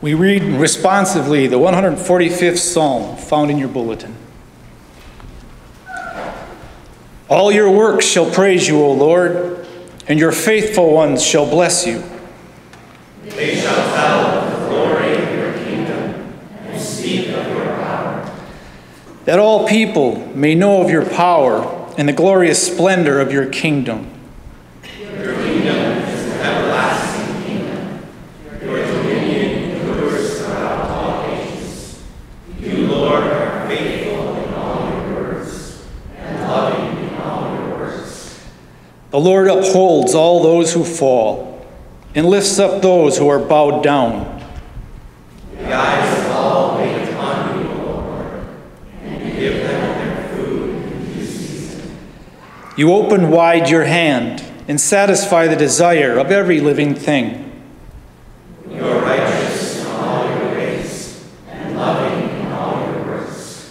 We read responsively the 145th Psalm found in your bulletin. All your works shall praise you, O Lord, and your faithful ones shall bless you. They shall tell of the glory of your kingdom and speak of your power. That all people may know of your power and the glorious splendor of your kingdom. Your kingdom is an everlasting kingdom. Your dominion endures throughout all ages. You, Lord, are faithful in all your words and loving in all your works. The Lord upholds all those who fall and lifts up those who are bowed down. The eyes of all wait upon you, O Lord, and you give them their food in due season. You open wide your hand and satisfy the desire of every living thing. You are righteous in all your ways and loving in all your works.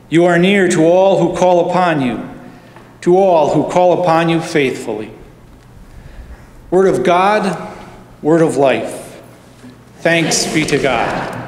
You are near to all who call upon you, to all who call upon you faithfully. Word of God, word of life. Thanks be to God.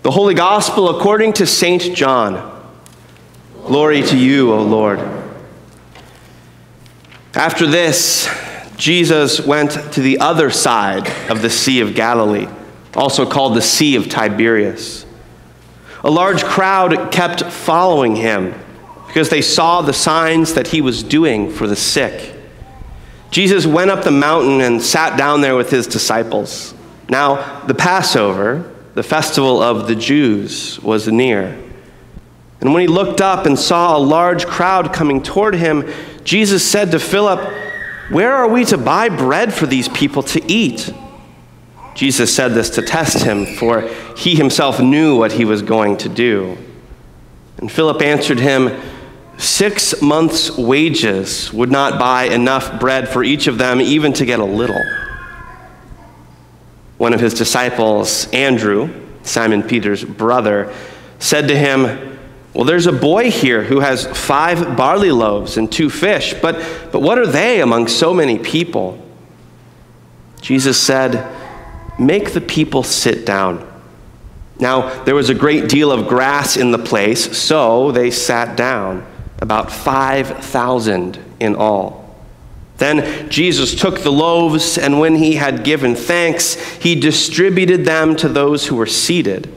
The Holy Gospel according to St. John. Glory to you, O Lord. After this, Jesus went to the other side of the Sea of Galilee, also called the Sea of Tiberias. A large crowd kept following him because they saw the signs that he was doing for the sick. Jesus went up the mountain and sat down there with his disciples. Now, the Passover, the festival of the Jews, was near. And when he looked up and saw a large crowd coming toward him, Jesus said to Philip, "Where are we to buy bread for these people to eat?" Jesus said this to test him, for he himself knew what he was going to do. And Philip answered him, 6 months' wages would not buy enough bread for each of them, even to get a little. One of his disciples, Andrew, Simon Peter's brother, said to him, "Well, there's a boy here who has 5 barley loaves and 2 fish, but what are they among so many people?" Jesus said, "Make the people sit down." Now, there was a great deal of grass in the place, so they sat down, about 5,000 in all. Then Jesus took the loaves, and when he had given thanks, he distributed them to those who were seated,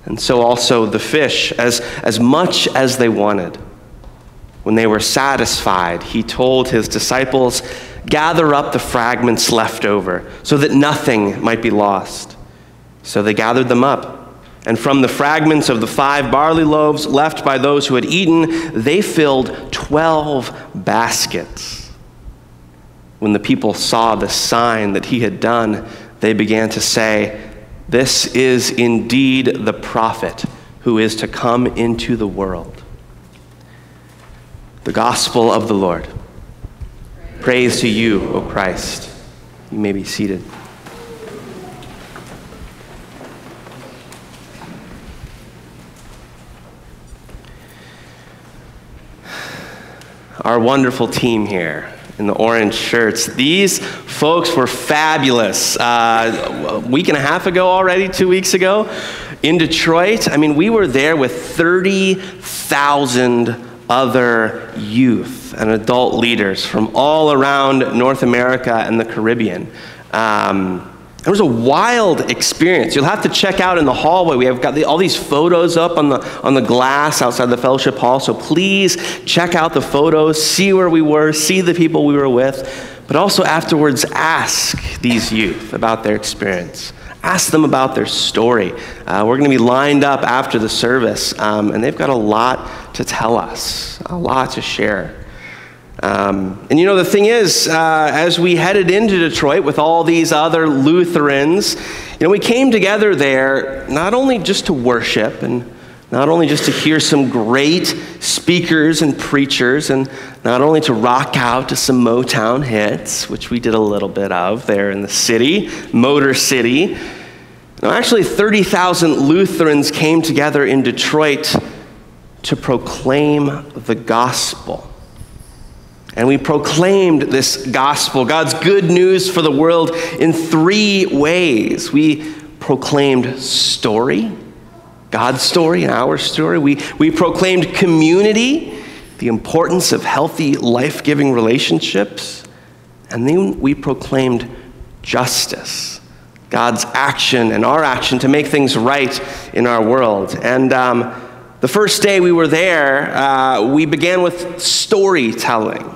and so also the fish, as much as they wanted. When they were satisfied, he told his disciples, "Gather up the fragments left over, so that nothing might be lost." So they gathered them up, and from the fragments of the 5 barley loaves left by those who had eaten, they filled 12 baskets. When the people saw the sign that he had done, they began to say, "This is indeed the prophet who is to come into the world." The Gospel of the Lord. Praise to you, O Christ. You may be seated. Our wonderful team here in the orange shirts. These folks were fabulous. A week and a half ago already, 2 weeks ago, in Detroit. I mean, we were there with 30,000 other youth and adult leaders from all around North America and the Caribbean. It was a wild experience. You'll have to check out in the hallway. We have got all these photos up on the glass outside the fellowship hall. So please check out the photos, see where we were, see the people we were with, but also afterwards ask these youth about their experience. ask them about their story. We're going to be lined up after the service, and they've got a lot to tell us, a lot to share. And the thing is, as we headed into Detroit with all these other Lutherans, we came together there not only just to worship and not only just to hear some great speakers and preachers and not only to rock out to some Motown hits, which we did a little bit of there in the city, Motor City. No, actually 30,000 Lutherans came together in Detroit to proclaim the gospel. And we proclaimed this gospel, God's good news for the world, in 3 ways. We proclaimed story, God's story and our story. We proclaimed community, the importance of healthy, life-giving relationships. And then we proclaimed justice, God's action and our action to make things right in our world. And the first day we were there, we began with storytelling.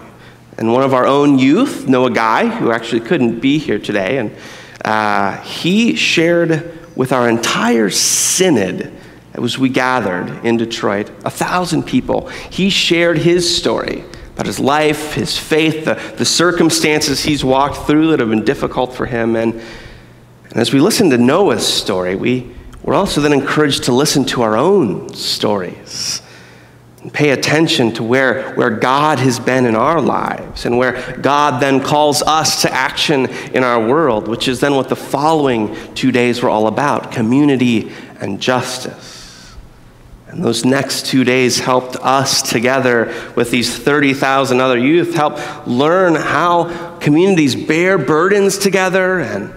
And one of our own youth, Noah Guy, who actually couldn't be here today, and he shared with our entire synod as we gathered in Detroit, 1,000 people. He shared his story about his life, his faith, the circumstances he's walked through that have been difficult for him. And as we listened to Noah's story, we were also then encouraged to listen to our own stories and pay attention to where God has been in our lives and where God then calls us to action in our world, which is then what the following 2 days were all about, community and justice. And those next 2 days helped us together with these 30,000 other youth help learn how communities bear burdens together and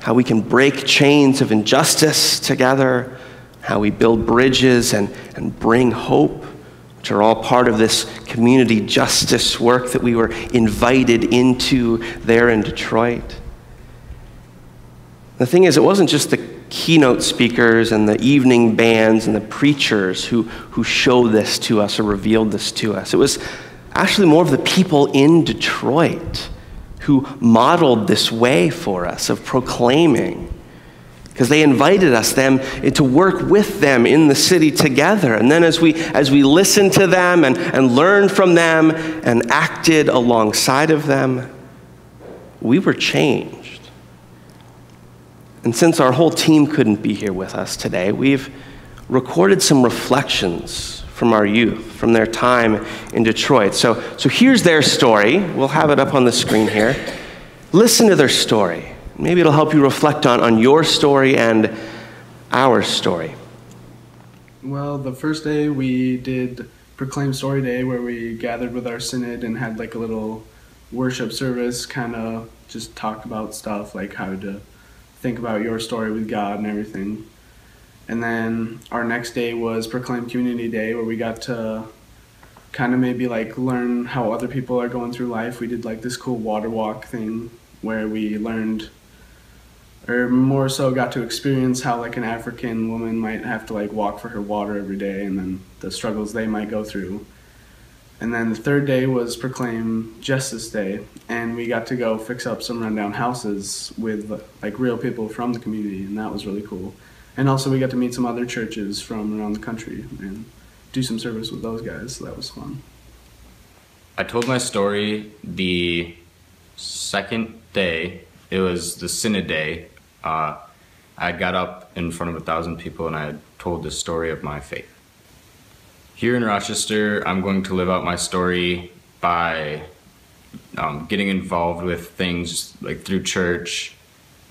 how we can break chains of injustice together, how we build bridges and bring hope, which are all part of this community justice work that we were invited into there in Detroit. The thing is, it wasn't just the keynote speakers and the evening bands and the preachers who showed this to us or revealed this to us. It was actually more of the people in Detroit who modeled this way for us of proclaiming, because they invited us them to work with them in the city together. And then as we listened to them and learned from them and acted alongside of them, we were changed. And since our whole team couldn't be here with us today, we've recorded some reflections from our youth, from their time in Detroit. So here's their story. We'll have it up on the screen here. Listen to their story. Maybe it'll help you reflect on your story and our story. Well, the first day we did Proclaim Story Day, where we gathered with our synod and had like a little worship service, kind of just talked about stuff like how to think about your story with God and everything. And then our next day was Proclaim Community Day, where we got to kind of maybe like learn how other people are going through life. We did like this cool water walk thing where we learned, or more so got to experience how like an African woman might have to like walk for her water every day and then the struggles they might go through. And then the third day was Proclaim Justice Day, and we got to go fix up some rundown houses with like real people from the community, and that was really cool. And also we got to meet some other churches from around the country and do some service with those guys, so that was fun. I told my story the second day. It was the Synod Day. I got up in front of 1,000 people and I had told the story of my faith. Here in Rochester, I'm going to live out my story by getting involved with things like through church,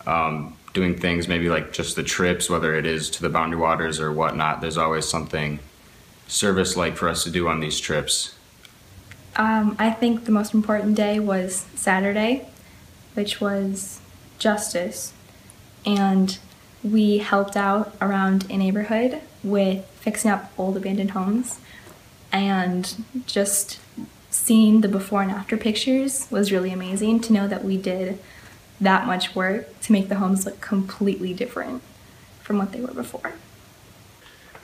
doing things maybe like just the trips, whether it is to the Boundary Waters or whatnot. There's always something service-like for us to do on these trips. I think the most important day was Saturday, which was justice. And we helped out around a neighborhood with fixing up old abandoned homes, and just seeing the before and after pictures was really amazing to know that we did that much work to make the homes look completely different from what they were before.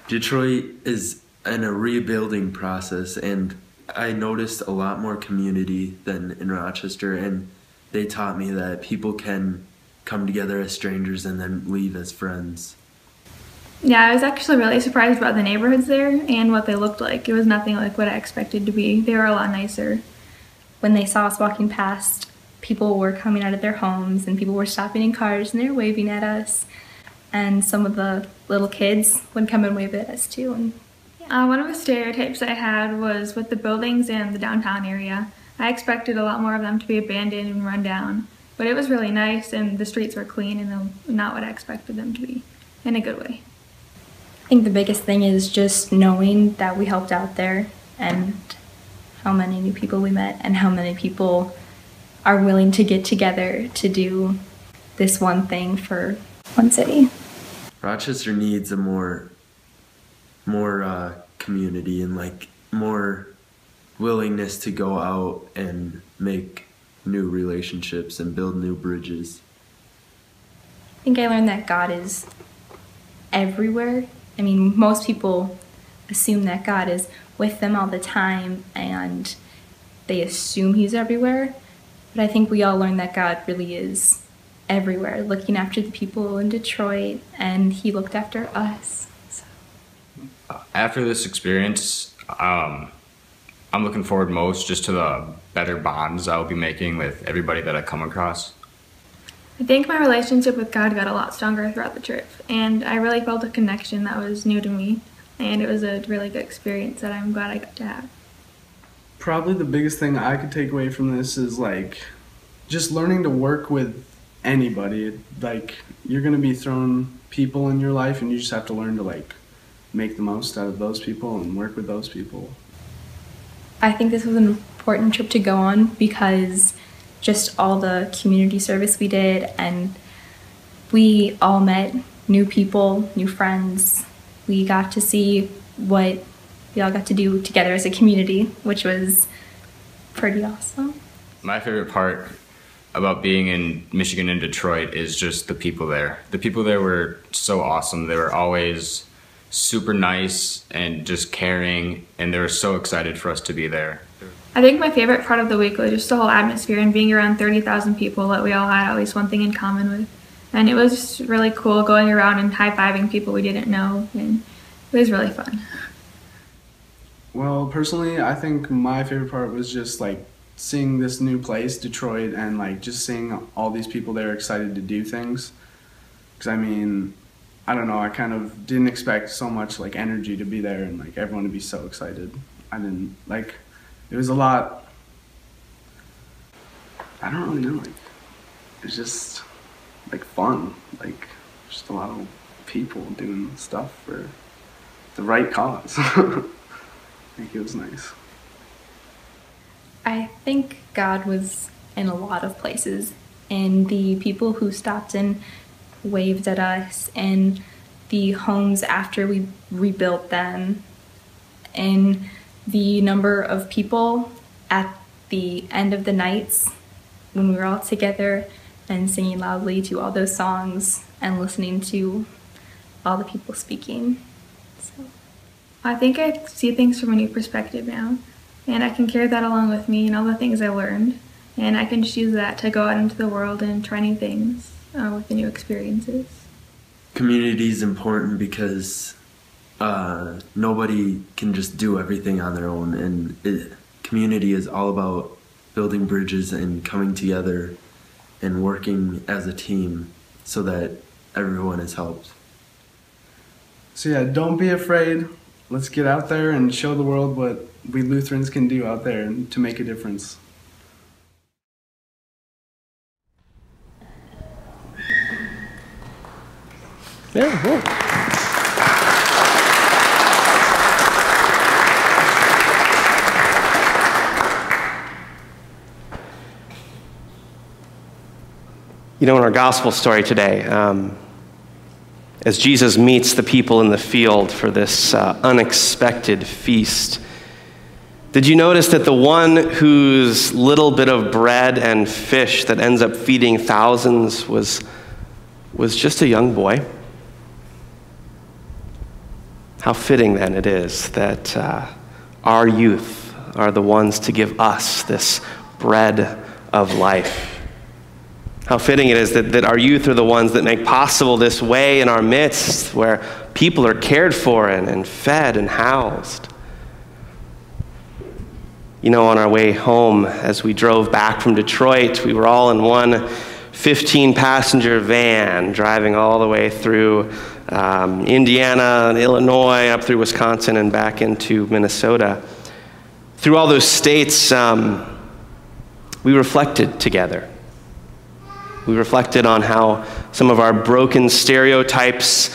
Detroit is in a rebuilding process, and I noticed a lot more community than in Rochester, and they taught me that people can come together as strangers and then leave as friends. Yeah, I was actually really surprised about the neighborhoods there and what they looked like. It was nothing like what I expected to be. They were a lot nicer. When they saw us walking past, people were coming out of their homes and people were stopping in cars and they were waving at us. And some of the little kids would come and wave at us too. And one of the stereotypes I had was with the buildings and the downtown area. I expected a lot more of them to be abandoned and run down. But it was really nice and the streets were clean and not what I expected them to be, in a good way. I think the biggest thing is just knowing that we helped out there and how many new people we met and how many people are willing to get together to do this one thing for one city. Rochester needs a more community and like more willingness to go out and make new relationships and build new bridges. I think I learned that God is everywhere. I mean, most people assume that God is with them all the time and they assume he's everywhere. But I think we all learned that God really is everywhere, looking after the people in Detroit, and he looked after us. So. After this experience, I'm looking forward most just to the better bonds I'll be making with everybody that I come across. I think my relationship with God got a lot stronger throughout the trip, and I really felt a connection that was new to me, and it was a really good experience that I'm glad I got to have. Probably the biggest thing I could take away from this is like just learning to work with anybody. Like, you're going to be thrown people in your life and you just have to learn to like make the most out of those people and work with those people. I think this was an important trip to go on because just all the community service we did, and we all met new people, new friends. We got to see what we all got to do together as a community, which was pretty awesome. My favorite part about being in Michigan and Detroit is just the people there. The people there were so awesome. They were always super nice and just caring, and they were so excited for us to be there. I think my favorite part of the week was just the whole atmosphere and being around 30,000 people that we all had at least one thing in common with. And it was just really cool going around and high-fiving people we didn't know, and it was really fun. Well, personally, I think my favorite part was just like seeing this new place, Detroit, and like just seeing all these people there excited to do things. Because I mean, I don't know, I kind of didn't expect so much like energy to be there and like everyone to be so excited. I didn't like, it was a lot, I don't really know, like it was just like fun, like just a lot of people doing stuff for the right cause. I think it was nice. I think God was in a lot of places, and the people who stopped and waved at us, and the homes after we rebuilt them, and the number of people at the end of the nights when we were all together and singing loudly to all those songs and listening to all the people speaking. So. I think I see things from a new perspective now, and I can carry that along with me and all the things I learned, and I can just use that to go out into the world and try new things with the new experiences. Community is important because nobody can just do everything on their own, and community is all about building bridges and coming together and working as a team so that everyone is helped. So yeah, don't be afraid. Let's get out there and show the world what we Lutherans can do out there to make a difference. Yeah, cool. You know, in our gospel story today, as Jesus meets the people in the field for this unexpected feast, did you notice that the one whose little bit of bread and fish that ends up feeding thousands was just a young boy? How fitting then it is that our youth are the ones to give us this bread of life. How fitting it is that our youth are the ones that make possible this way in our midst where people are cared for and fed and housed. You know, on our way home, as we drove back from Detroit, we were all in one 15-passenger van driving all the way through Indiana and Illinois, up through Wisconsin and back into Minnesota. Through all those states, we reflected together. We reflected on how some of our broken stereotypes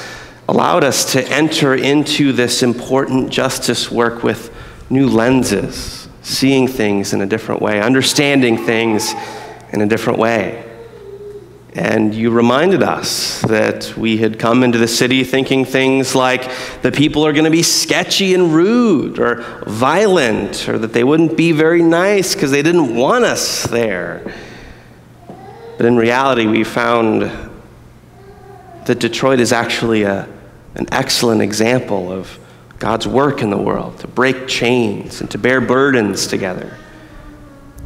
allowed us to enter into this important justice work with new lenses, seeing things in a different way, understanding things in a different way. And you reminded us that we had come into the city thinking things like the people are going to be sketchy and rude or violent, or that they wouldn't be very nice because they didn't want us there. But in reality, we found that Detroit is actually an excellent example of God's work in the world, to break chains and to bear burdens together.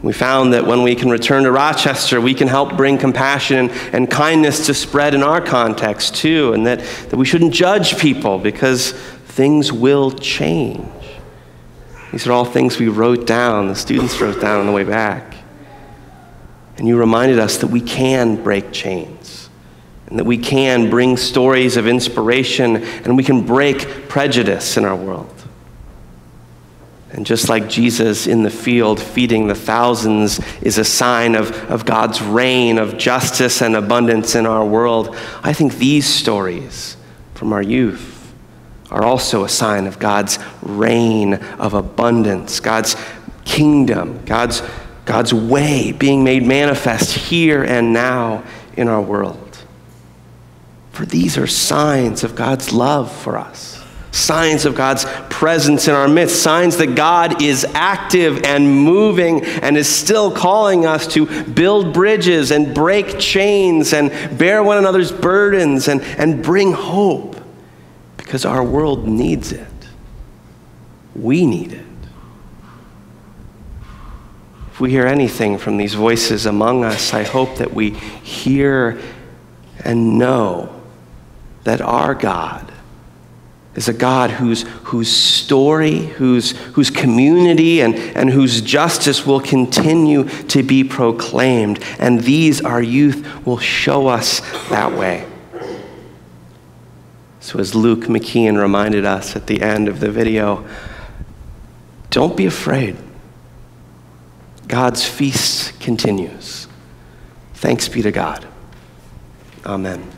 We found that when we can return to Rochester, we can help bring compassion and kindness to spread in our context too, and that we shouldn't judge people because things will change. These are all things we wrote down, the students wrote down on the way back. And you reminded us that we can break chains, and that we can bring stories of inspiration, and we can break prejudice in our world. And just like Jesus in the field feeding the thousands is a sign of God's reign of justice and abundance in our world, I think these stories from our youth are also a sign of God's reign of abundance, God's kingdom, God's way being made manifest here and now in our world. For these are signs of God's love for us. Signs of God's presence in our midst, signs that God is active and moving and is still calling us to build bridges and break chains and bear one another's burdens and bring hope, because our world needs it. We need it. If we hear anything from these voices among us, I hope that we hear and know that our God is a God whose story, whose community, and whose justice will continue to be proclaimed. And these, our youth, will show us that way. So as Luke McKeon reminded us at the end of the video, don't be afraid. God's feast continues. Thanks be to God. Amen.